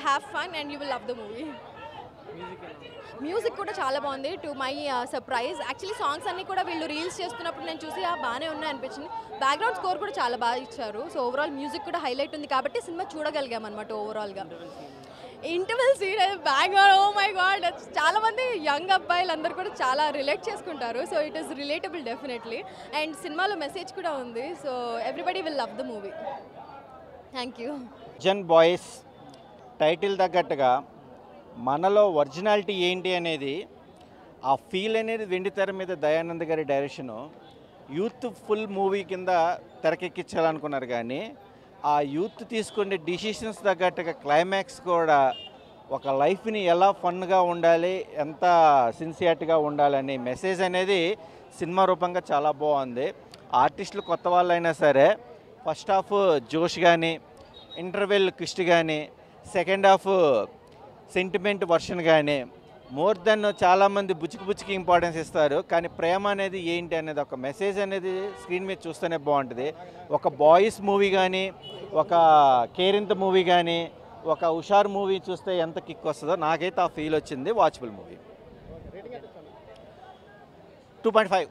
Have fun and you will love the movie. Music కూడా చాలా బాగుంది. To my surprise actually songs అన్నీ కూడా వీళ్ళు రీల్స్ చేస్తున్నప్పుడు నేను చూసి బాగానే ఉన్నాయి అనిపించింది. బ్యాక్గ్రౌండ్ స్కోర్ కూడా చాలా బాగా ఇచ్చారు. సో ఓవరాల్ మ్యూజిక్ కూడా హైలైట్ ఉంది కాబట్టి సినిమా చూడగలిగాం అనమాట. ఓవరాల్గా interval scene background oh my god, చాలా మంది యంగ్ అబ్బాయిలు అందరూ కూడా చాలా రిలేట్ చేసుకుంటారు. So it is relatable definitely. And సినిమాలో మెసేజ్ కూడా ఉంది. So everybody will love the movie. Thank you. జన్ బాయ్స్ టైటిల్ తగ్గట్టుగా మనలో ఒరిజినాలిటీ ఏంటి అనేది ఆ ఫీల్ అనేది వెండితెర మీద దయానంద్ గారి డైరెక్షను యూత్ ఫుల్ మూవీ కింద తెరకెక్కించాలనుకున్నారు. కానీ ఆ యూత్ తీసుకునే డిసిషన్స్ తగ్గట్టుగా క్లైమాక్స్ కూడా ఒక లైఫ్ని ఎలా ఫన్గా ఉండాలి, ఎంత సిన్సియర్గా ఉండాలనే మెసేజ్ అనేది సినిమా రూపంగా చాలా బాగుంది. ఆర్టిస్టులు కొత్త వాళ్ళైనా సరే ఫస్ట్ హాఫ్ జోష్ కానీ, ఇంటర్వెల్ ట్విస్ట్ కానీ, సెకండ్ హాఫ్ సెంటిమెంట్ వర్షన్ కానీ మోర్ దెన్ చాలామంది బుచ్చికి ఇంపార్టెన్స్ ఇస్తారు. కానీ ప్రేమ అనేది ఏంటి అనేది ఒక మెసేజ్ అనేది స్క్రీన్ మీద చూస్తేనే బాగుంటుంది. ఒక బాయ్స్ మూవీ కానీ, ఒక కేరింత మూవీ కానీ, ఒక హుషార్ మూవీ చూస్తే ఎంత కిక్ వస్తుందో నాకైతే ఆ ఫీల్ వచ్చింది. Watchable movie. 2.5.